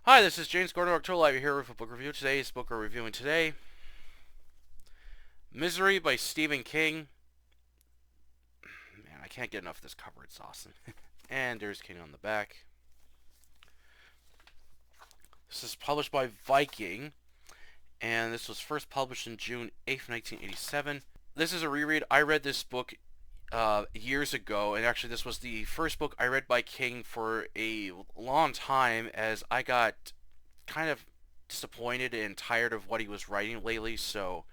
Hi, this is James Gordon October Live here with a book review. Today's book we're reviewing today, Misery by Stephen King. Man, I can't get enough of this cover. It's awesome. And there's King on the back. This is published by Viking, and this was first published in June 8th, 1987. This is a reread. I read this book years ago, and actually this was the first book I read by King for a long time, as I got kind of disappointed and tired of what he was writing lately, so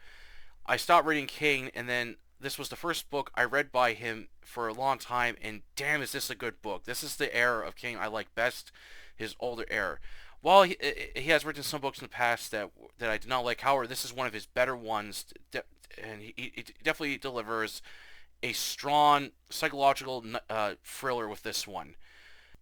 I stopped reading King, and then this was the first book I read by him for a long time, and damn, is this a good book. This is the era of King I like best, his older era. While he has written some books in the past that I did not like, however, this is one of his better ones, and he definitely delivers a strong psychological thriller with this one.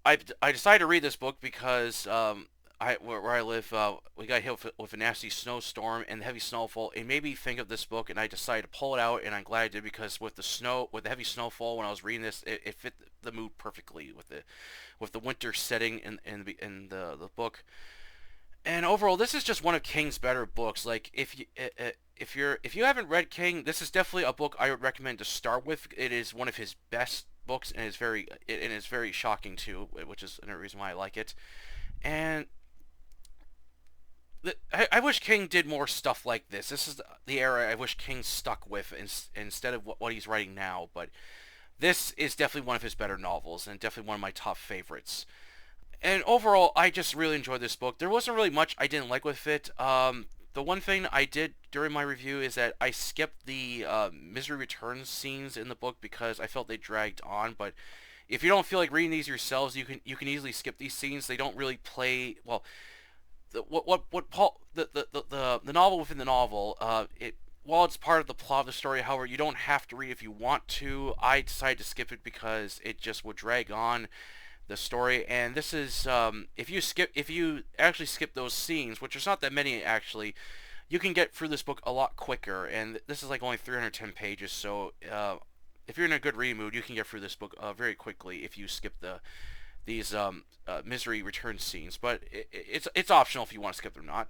I decided to read this book because where I live, we got hit with a nasty snowstorm and heavy snowfall. It made me think of this book, and I decided to pull it out, and I'm glad I did, because with the heavy snowfall, when I was reading this, it fit the mood perfectly with the winter setting in the book. And overall, this is just one of King's better books. Like, if you haven't read King, this is definitely a book I would recommend to start with. It is one of his best books, and it's very shocking too, which is another reason why I like it. And I wish King did more stuff like this. This is the era I wish King stuck with instead of what he's writing now. But this is definitely one of his better novels, and definitely one of my top favorites. And overall, I just really enjoyed this book. There wasn't really much I didn't like with it. The one thing I did during my review is that I skipped the Misery Returns scenes in the book because I felt they dragged on. But if you don't feel like reading these yourselves, you can easily skip these scenes. They don't really play well. What Paul the novel within the novel, it while it's part of the plot of the story, however, you don't have to read if you want to. I decided to skip it because it just would drag on the story. And this is if you actually skip those scenes, which there's not that many actually, you can get through this book a lot quicker. And this is like only 310 pages, so if you're in a good reading mood, you can get through this book very quickly if you skip these Misery Return scenes. But it's optional if you want to skip them or not.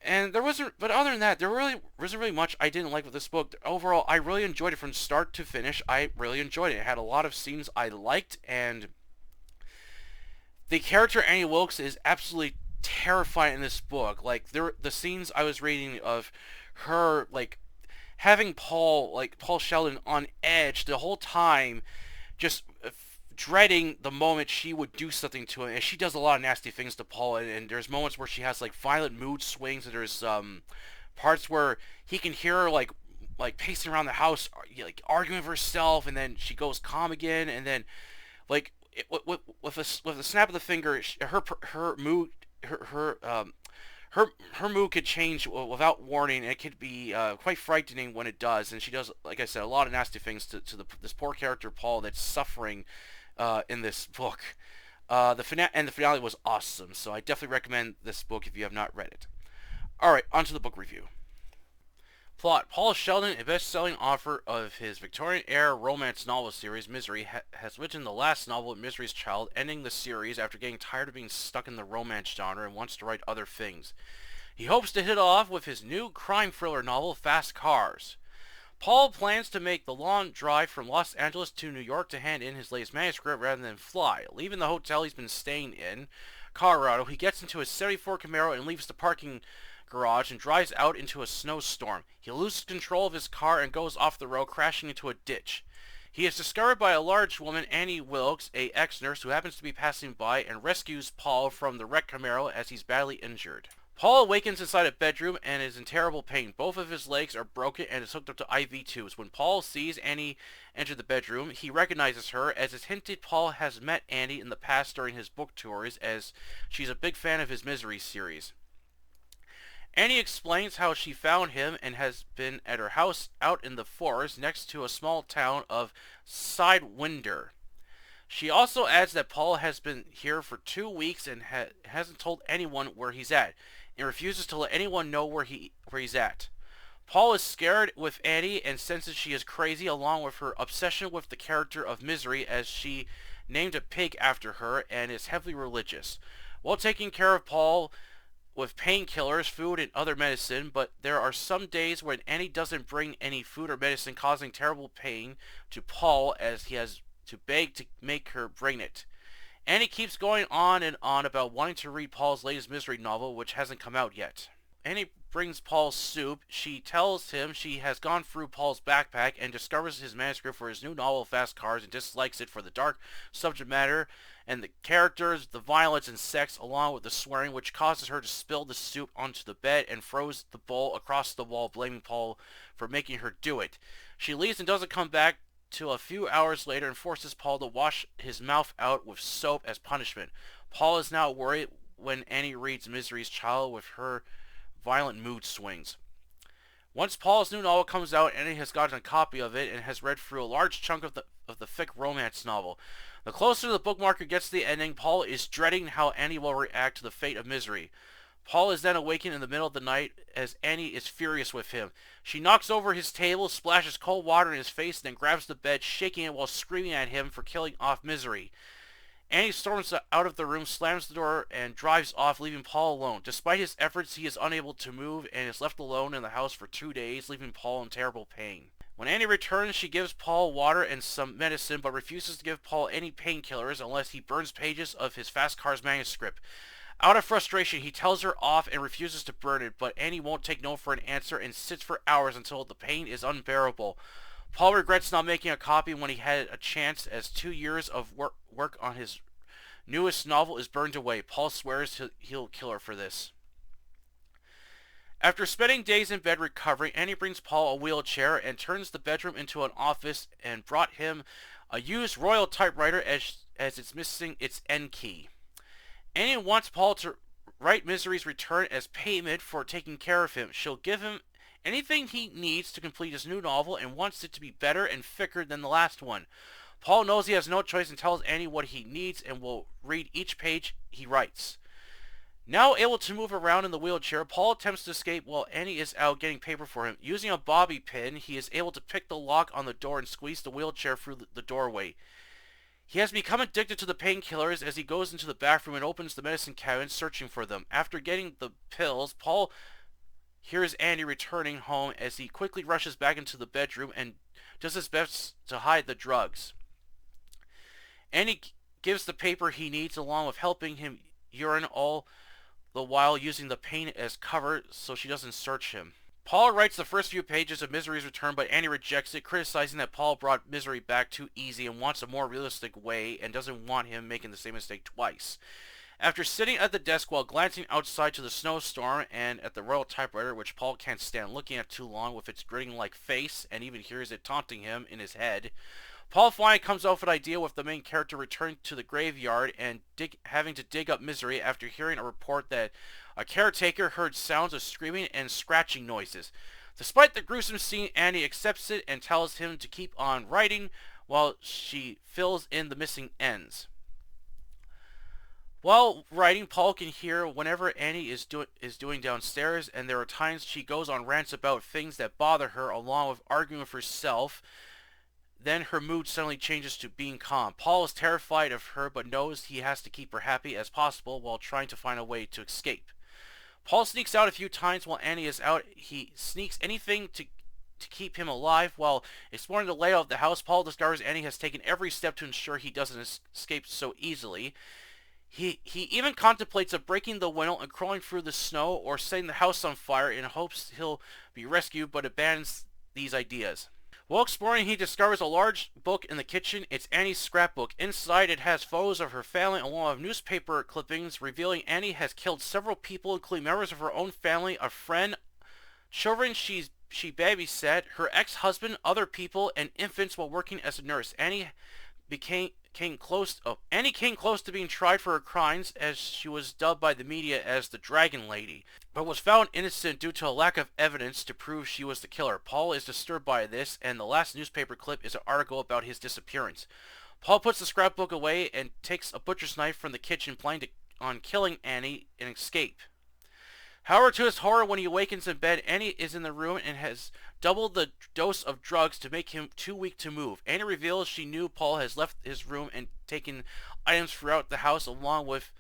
And there wasn't, but other than that, there really wasn't really much I didn't like with this book. Overall, I really enjoyed it from start to finish. I really enjoyed it. It had a lot of scenes I liked, and the character Annie Wilkes is absolutely terrifying in this book. Like, the scenes I was reading of her, like, having Paul Sheldon on edge the whole time, just dreading the moment she would do something to him. And she does a lot of nasty things to Paul, and there's moments where she has like violent mood swings, and there's parts where he can hear her like pacing around the house, like arguing with herself, and then she goes calm again, and then like with a snap of the finger, her mood her mood could change without warning, and it could be quite frightening when it does. And she does, like I said, a lot of nasty things to this poor character Paul that's suffering in this book. The finale was awesome, so I definitely recommend this book if you have not read it. Alright, on to the book review. Plot. Paul Sheldon, a best-selling author of his Victorian-era romance novel series, Misery, has written the last novel, Misery's Child, ending the series after getting tired of being stuck in the romance genre and wants to write other things. He hopes to hit it off with his new crime thriller novel, Fast Cars. Paul plans to make the long drive from Los Angeles to New York to hand in his latest manuscript rather than fly. Leaving the hotel he's been staying in, Colorado, he gets into his '74 Camaro and leaves the parking garage and drives out into a snowstorm. He loses control of his car and goes off the road, crashing into a ditch. He is discovered by a large woman, Annie Wilkes, a ex-nurse who happens to be passing by, and rescues Paul from the wrecked Camaro as he's badly injured. Paul awakens inside a bedroom and is in terrible pain. Both of his legs are broken and is hooked up to IV tubes. When Paul sees Annie enter the bedroom, he recognizes her. As is hinted, Paul has met Annie in the past during his book tours, as she's a big fan of his Misery series. Annie explains how she found him and has been at her house out in the forest next to a small town of Sidewinder. She also adds that Paul has been here for 2 weeks and hasn't told anyone where he's at, and refuses to let anyone know where he's at. Paul is scared with Annie and senses she is crazy, along with her obsession with the character of Misery, as she named a pig after her and is heavily religious. while taking care of Paul with painkillers, food, and other medicine, but there are some days when Annie doesn't bring any food or medicine, causing terrible pain to Paul as he has to beg to make her bring it. Annie keeps going on and on about wanting to read Paul's latest mystery novel, which hasn't come out yet. Annie brings Paul soup. She tells him she has gone through Paul's backpack and discovers his manuscript for his new novel, Fast Cars, and dislikes it for the dark subject matter and the characters, the violence and sex, along with the swearing, which causes her to spill the soup onto the bed and throws the bowl across the wall, blaming Paul for making her do it. She leaves and doesn't come back till a few hours later and forces Paul to wash his mouth out with soap as punishment. Paul is now worried when Annie reads Misery's Child with her violent mood swings. Once Paul's new novel comes out, Annie has gotten a copy of it and has read through a large chunk of the thick romance novel. The closer the bookmarker gets to the ending, Paul is dreading how Annie will react to the fate of Misery. Paul is then awakened in the middle of the night as Annie is furious with him. She knocks over his table, splashes cold water in his face, and then grabs the bed, shaking it while screaming at him for killing off Misery. Annie storms out of the room, slams the door, and drives off, leaving Paul alone. Despite his efforts, he is unable to move and is left alone in the house for 2 days, leaving Paul in terrible pain. When Annie returns, she gives Paul water and some medicine, but refuses to give Paul any painkillers unless he burns pages of his Fast Cars manuscript. Out of frustration, he tells her off and refuses to burn it, but Annie won't take no for an answer and sits for hours until the pain is unbearable. Paul regrets not making a copy when he had a chance, as 2 years of work on his newest novel is burned away. Paul swears he'll kill her for this. After spending days in bed recovering, Annie brings Paul a wheelchair and turns the bedroom into an office and brought him a used Royal typewriter as it's missing its N key. Annie wants Paul to write Misery's Return as payment for taking care of him. She'll give him anything he needs to complete his new novel and wants it to be better and thicker than the last one. Paul knows he has no choice and tells Annie what he needs and will read each page he writes. Now able to move around in the wheelchair, Paul attempts to escape while Annie is out getting paper for him. Using a bobby pin, he is able to pick the lock on the door and squeeze the wheelchair through the doorway. He has become addicted to the painkillers as he goes into the bathroom and opens the medicine cabinet searching for them. After getting the pills, Paul hears Annie returning home as he quickly rushes back into the bedroom and does his best to hide the drugs. Annie gives the paper he needs along with helping him urine, all the while using the pain as cover so she doesn't search him. Paul writes the first few pages of Misery's Return, but Annie rejects it, criticizing that Paul brought Misery back too easy and wants a more realistic way and doesn't want him making the same mistake twice. After sitting at the desk while glancing outside to the snowstorm and at the Royal typewriter, which Paul can't stand looking at too long with its grinning-like face and even hears it taunting him in his head, Paul finally comes up with an idea with the main character returning to the graveyard and having to dig up Misery after hearing a report that a caretaker heard sounds of screaming and scratching noises. Despite the gruesome scene, Annie accepts it and tells him to keep on writing while she fills in the missing ends. While writing, Paul can hear whenever Annie is doing downstairs, and there are times she goes on rants about things that bother her along with arguing with herself. Then her mood suddenly changes to being calm. Paul is terrified of her but knows he has to keep her happy as possible while trying to find a way to escape. Paul sneaks out a few times while Annie is out. He sneaks anything to keep him alive. While exploring the layout of the house, Paul discovers Annie has taken every step to ensure he doesn't escape so easily. He even contemplates of breaking the window and crawling through the snow or setting the house on fire in hopes he'll be rescued, but abandons these ideas. While exploring, he discovers a large book in the kitchen. It's Annie's scrapbook. Inside, it has photos of her family along with newspaper clippings revealing Annie has killed several people, including members of her own family, a friend, children she babysat, her ex-husband, other people, and infants while working as a nurse. Annie came close to being tried for her crimes, as she was dubbed by the media as the Dragon Lady, but was found innocent due to a lack of evidence to prove she was the killer. Paul is disturbed by this, and the last newspaper clip is an article about his disappearance. Paul puts the scrapbook away and takes a butcher's knife from the kitchen, planning on killing Annie and escape. However, to his horror, when he awakens in bed, Annie is in the room and has doubled the dose of drugs to make him too weak to move. Annie reveals she knew Paul has left his room and taken items throughout the house along with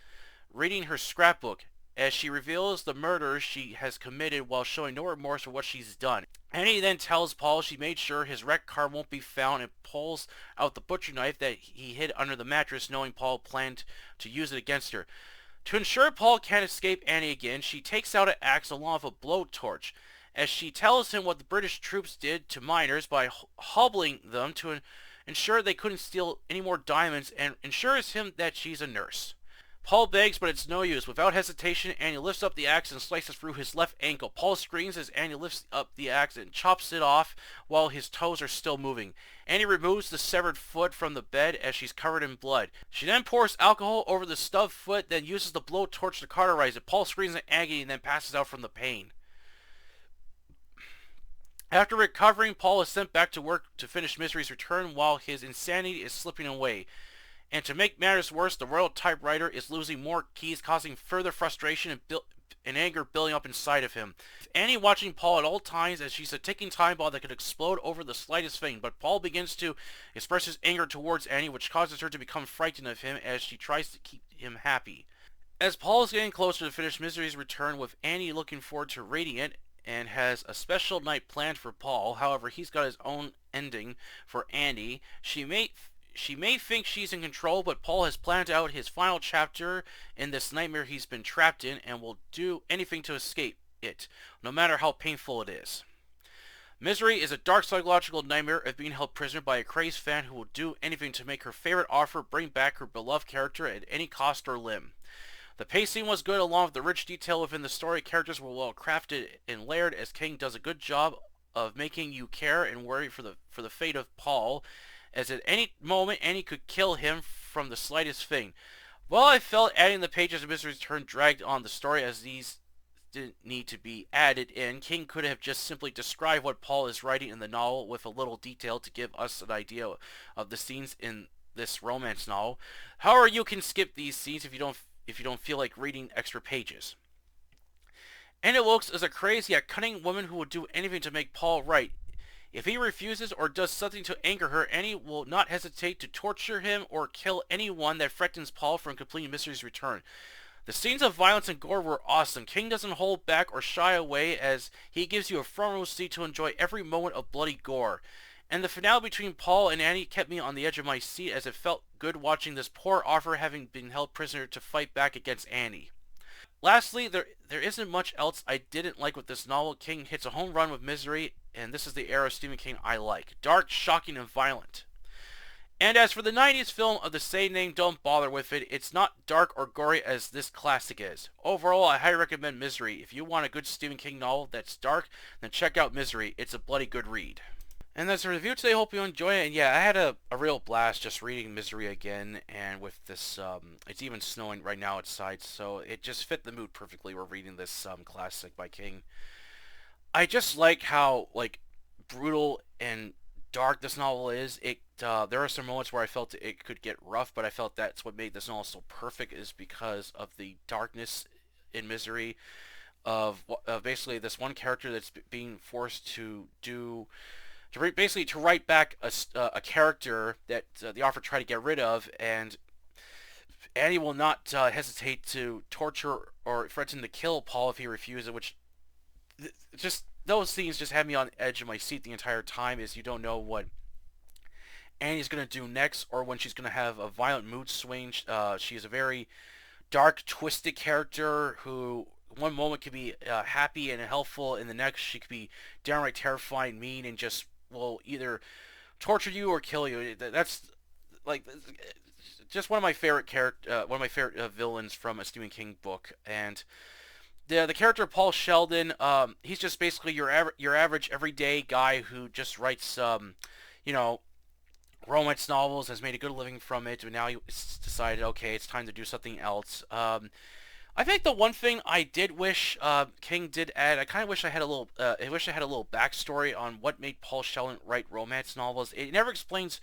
reading her scrapbook as she reveals the murder she has committed while showing no remorse for what she's done. Annie then tells Paul she made sure his wrecked car won't be found and pulls out the butcher knife that he hid under the mattress, knowing Paul planned to use it against her. To ensure Paul can't escape Annie again, she takes out an axe along with a blowtorch, as she tells him what the British troops did to miners by hobbling them to ensure they couldn't steal any more diamonds, and assures him that she's a nurse. Paul begs, but it's no use. Without hesitation, Annie lifts up the axe and slices through his left ankle. Paul screams as Annie lifts up the axe and chops it off while his toes are still moving. Annie removes the severed foot from the bed as she's covered in blood. She then pours alcohol over the stubbed foot, then uses the blowtorch to cauterize it. Paul screams in agony and then passes out from the pain. After recovering, Paul is sent back to work to finish Misery's return while his insanity is slipping away. And to make matters worse, the royal typewriter is losing more keys, causing further frustration and anger building up inside of him. Annie watching Paul at all times as she's a ticking time bomb that could explode over the slightest thing, but Paul begins to express his anger towards Annie, which causes her to become frightened of him as she tries to keep him happy. As Paul is getting closer to finish Misery's return, with Annie looking forward to reading it, and has a special night planned for Paul. However, he's got his own ending for Annie. She may think she's in control, but Paul has planned out his final chapter in this nightmare he's been trapped in and will do anything to escape it, no matter how painful it is. Misery is a dark psychological nightmare of being held prisoner by a crazed fan who will do anything to make her favorite author bring back her beloved character at any cost or limb. The pacing was good, along with the rich detail within the story. Characters were well crafted and layered, as King does a good job of making you care and worry for the fate of Paul, as at any moment Annie could kill him from the slightest thing. While I felt adding the pages of Misery's Return dragged on the story, as these didn't need to be added in, King could have just simply described what Paul is writing in the novel with a little detail to give us an idea of the scenes in this romance novel. However, you can skip these scenes if you don't feel like reading extra pages. Annie Wilkes is a crazy yet cunning woman who will do anything to make Paul right. If he refuses or does something to anger her, Annie will not hesitate to torture him or kill anyone that threatens Paul from completing Misery's Return. The scenes of violence and gore were awesome. King doesn't hold back or shy away, as he gives you a front row seat to enjoy every moment of bloody gore. And the finale between Paul and Annie kept me on the edge of my seat, as it felt good watching this poor author having been held prisoner to fight back against Annie. Lastly, there isn't much else I didn't like with this novel. King hits a home run with Misery, and this is the era of Stephen King I like. Dark, shocking, and violent. And as for the 90s film of the same name, don't bother with it. It's not dark or gory as this classic is. Overall, I highly recommend Misery. If you want a good Stephen King novel that's dark, then check out Misery. It's a bloody good read. And that's the review today. Hope you enjoy it. And yeah, I had a real blast just reading Misery again. And with this, it's even snowing right now outside, so it just fit the mood perfectly. We're reading this classic by King. I just like how brutal and dark this novel is. There are some moments where I felt it could get rough, but I felt that's what made this novel so perfect, is because of the darkness in Misery of basically this one character that's being forced to write back a character that the author tried to get rid of, and Annie will not hesitate to torture or threaten to kill Paul if he refuses, which just those scenes just had me on the edge of my seat the entire time, as you don't know what Annie's going to do next, or when she's going to have a violent mood swing. She is a very dark, twisted character who one moment could be happy and helpful, and the next she could be downright terrifying, mean, and just will either torture you or kill you. That's just one of my favorite villains from a Stephen King book. And the character of Paul Sheldon, he's just basically your average everyday guy who just writes romance novels, has made a good living from it, but now he's decided, okay, it's time to do something else. I think the one thing I did wish King did add, I kind of wish I had a little backstory on what made Paul Sheldon write romance novels. It never explains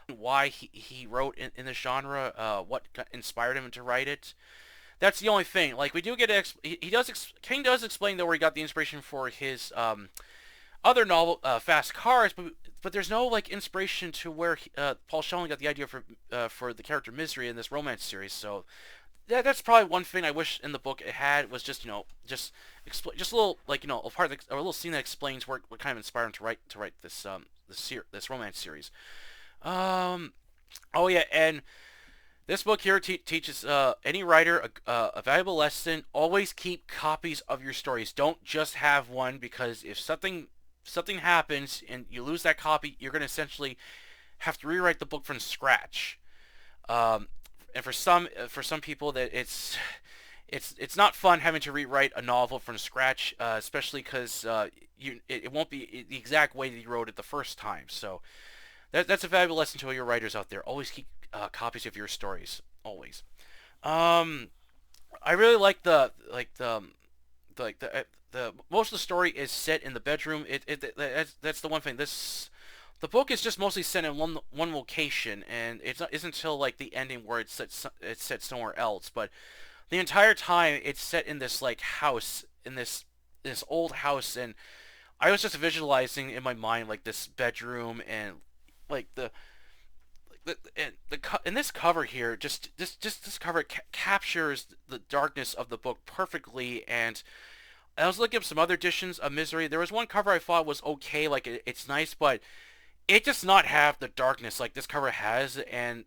why he wrote in the genre, what inspired him to write it. That's the only thing. We do get King does explain though where he got the inspiration for his other novel, Fast Cars, but there's no inspiration to where Paul Sheldon got the idea for the character Misery in this romance series. So that's probably one thing I wish in the book it had was just just a little like a part of or a little scene that explains what kind of inspired him to write this romance series. Um, oh yeah, and this book here teaches any writer a valuable lesson. Always keep copies of your stories. Don't just have one, because if something happens and you lose that copy, you're going to essentially have to rewrite the book from scratch. Um, and for some people that it's not fun having to rewrite a novel from scratch, especially because it won't be the exact way that you wrote it the first time. So that's a valuable lesson to all your writers out there. Always keep copies of your stories. Always. Um, I really like the most of the story is set in the bedroom. That's the one thing. The book is just mostly set in one location, and isn't until like the ending where it's set somewhere else. But the entire time it's set in this like house, in this old house, and I was just visualizing in my mind like this bedroom, and like and this cover here, this cover captures the darkness of the book perfectly. And I was looking up some other editions of Misery. There was one cover I thought was okay, like it's nice, but it does not have the darkness like this cover has. And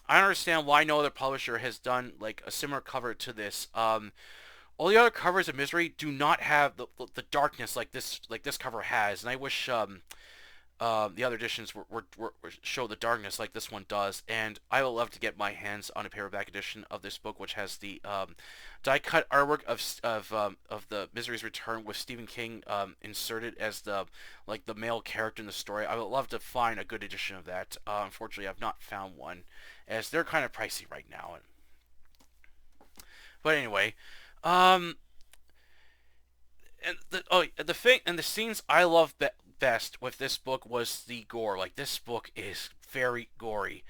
I don't understand why no other publisher has done like a similar cover to this. All the other covers of Misery do not have the darkness like this cover has, and I wish the other editions were show the darkness like this one does. And I would love to get my hands on a paperback edition of this book, which has the die cut artwork of the Misery's Return with Stephen King inserted as the male character in the story. I would love to find a good edition of that. Unfortunately, I've not found one, as they're kind of pricey right now. But anyway, um, and the scenes I love best with this book was the gore. Like, this book is very gory.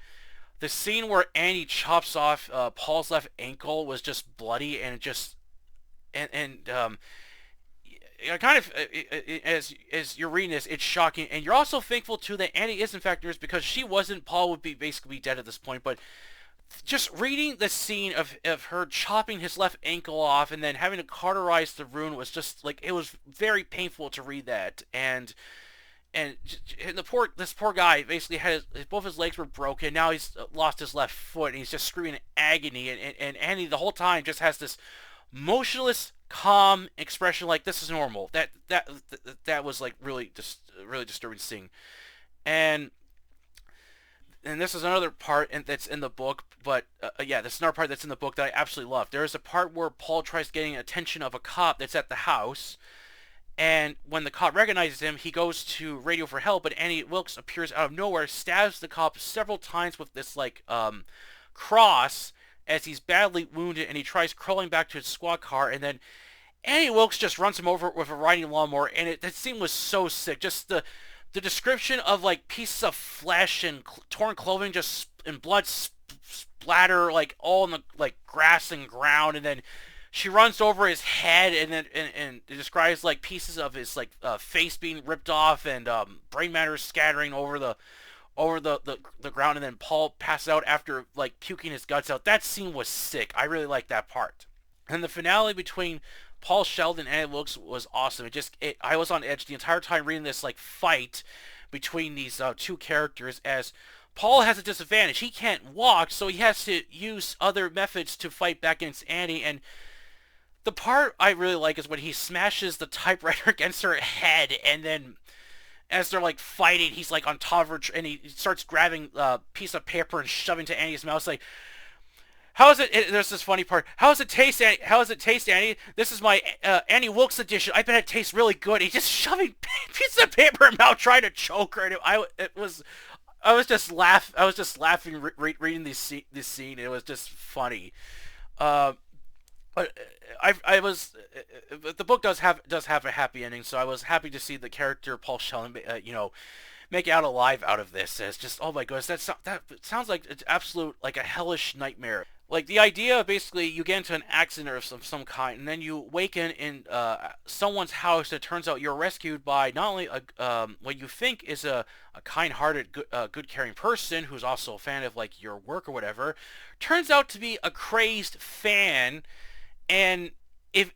The scene where Annie chops off Paul's left ankle was just bloody, and it just and kind of as you're reading this, it's shocking, and you're also thankful too that Annie is in fact nurse, because she wasn't, Paul would be basically dead at this point. But just reading the scene of her chopping his left ankle off and then having to cauterize the wound was just like, it was very painful to read that. And this poor guy basically had both his legs were broken. Now he's lost his left foot, and he's just screaming in agony. And Annie the whole time just has this motionless, calm expression, like this is normal. That was like really really disturbing scene. And this is another part that's in the book, but yeah, this is another part that's in the book that I absolutely love. There is a part where Paul tries getting attention of a cop that's at the house, and when the cop recognizes him, he goes to radio for help, but Annie Wilkes appears out of nowhere, stabs the cop several times with this cross as he's badly wounded, and he tries crawling back to his squad car, and then Annie Wilkes just runs him over with a riding lawnmower. And that scene was so sick. Just the description of like pieces of flesh and torn clothing, just and blood splatter like all in the like grass and ground, and then she runs over his head, and then and it describes like pieces of his like face being ripped off, and brain matter scattering over the ground, and then Paul passes out after like puking his guts out. That scene was sick. I really liked that part. And the finale between Paul Sheldon and Annie Wilkes was awesome. I was on edge the entire time reading this like fight between these two characters, as Paul has a disadvantage. He can't walk, so he has to use other methods to fight back against Annie. And the part I really like is when he smashes the typewriter against her head, and then as they're like fighting, he's like on top of her, and he starts grabbing a piece of paper and shoving to Annie's mouth. It's like, how is it? There's this funny part. How does it taste, Annie? How does it taste, Annie? This is my Annie Wilkes edition. I bet it tastes really good. He's just shoving pieces of paper in her mouth, trying to choke her. And I was just laughing reading this scene. It was just funny. But the book does have a happy ending, so I was happy to see the character Paul Sheldon, make out alive out of this. It's just, oh my goodness, that sounds like it's absolute like a hellish nightmare. Like the idea of basically you get into an accident of some kind, and then you awaken in someone's house. It turns out you're rescued by not only what you think is a kind-hearted, good caring person who's also a fan of like your work or whatever, turns out to be a crazed fan. And if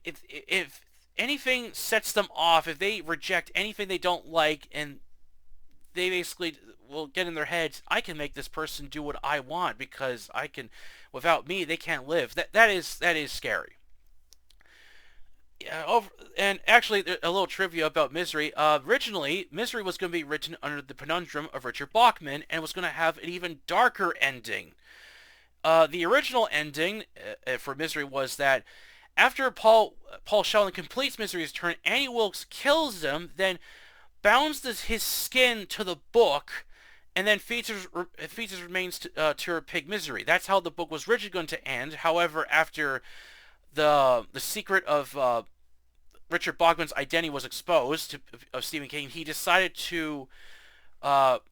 anything sets them off, if they reject anything they don't like, and they basically will get in their heads, I can make this person do what I want because I can. Without me, they can't live. That is scary. Yeah, and actually, a little trivia about Misery. Originally, Misery was going to be written under the conundrum of Richard Bachman and was going to have an even darker ending. The original ending for Misery was that after Paul Sheldon completes Misery's turn, Annie Wilkes kills him, then bounds his skin to the book, and then feeds his remains to her pig Misery. That's how the book was originally going to end. However, after the secret of Richard Bachman's identity was exposed of Stephen King, he decided to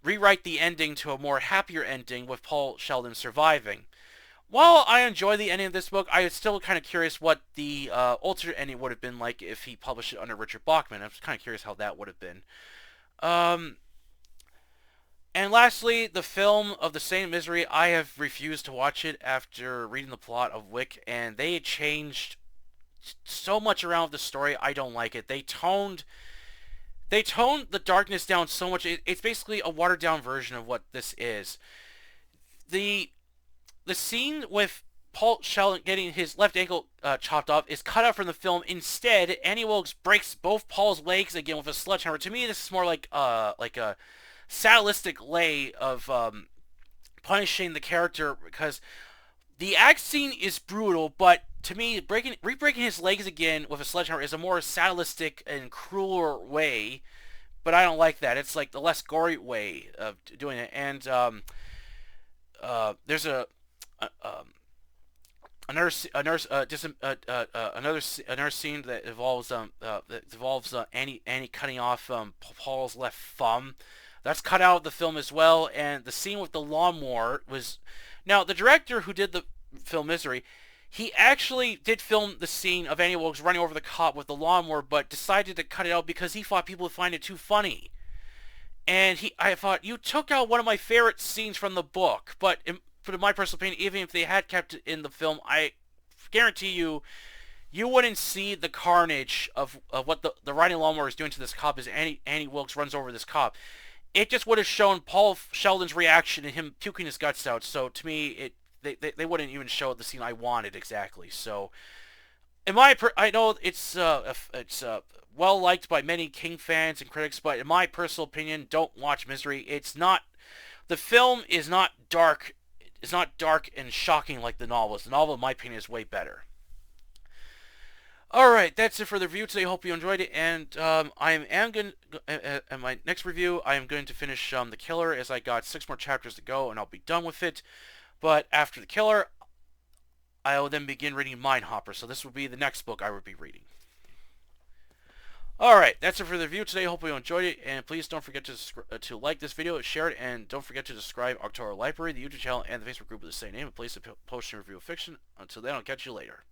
rewrite the ending to a more happier ending with Paul Sheldon surviving. While I enjoy the ending of this book, I was still kind of curious what the alternate ending would have been like if he published it under Richard Bachman. I was kind of curious how that would have been. Um, and lastly, the film of the same Misery, I have refused to watch it after reading the plot of Wick, and they had changed so much around the story. I don't like it. They toned the darkness down so much. It's basically a watered down version of what this is. The the scene with Paul Sheldon getting his left ankle chopped off is cut out from the film. Instead, Annie Wilkes breaks both Paul's legs again with a sledgehammer. To me, this is more like a sadistic way of punishing the character, because the axe scene is brutal, but to me, re-breaking his legs again with a sledgehammer is a more sadistic and crueler way. But I don't like that. It's like the less gory way of doing it. And there's another scene that involves Annie cutting off Paul's left thumb. That's cut out of the film as well. And the scene with the lawnmower was, now the director who did the film Misery, he actually did film the scene of Annie Wilkes running over the cop with the lawnmower, but decided to cut it out because he thought people would find it too funny. And I thought, you took out one of my favorite scenes from the book. But in my personal opinion, even if they had kept it in the film, I guarantee you wouldn't see the carnage of what the riding lawnmower is doing to this cop as Annie Wilkes runs over this cop. It just would have shown Paul Sheldon's reaction and him puking his guts out. So to me, they wouldn't even show the scene I wanted exactly. So I know it's well liked by many King fans and critics, but in my personal opinion, don't watch Misery. It's not, the film is not dark. It's not dark and shocking like the novel. The novel, in my opinion, is way better. Alright, that's it for the review today. Hope you enjoyed it, and I am going to, in my next review, I am going to finish The Killer, as I got 6 more chapters to go, and I'll be done with it. But after The Killer, I will then begin reading Mindhopper, so this will be the next book I will be reading. Alright, that's it for the review today. Hope you enjoyed it, and please don't forget to like this video, share it, and don't forget to subscribe to October Library, the YouTube channel, and the Facebook group with the same name, a place to post and review fiction. Until then, I'll catch you later.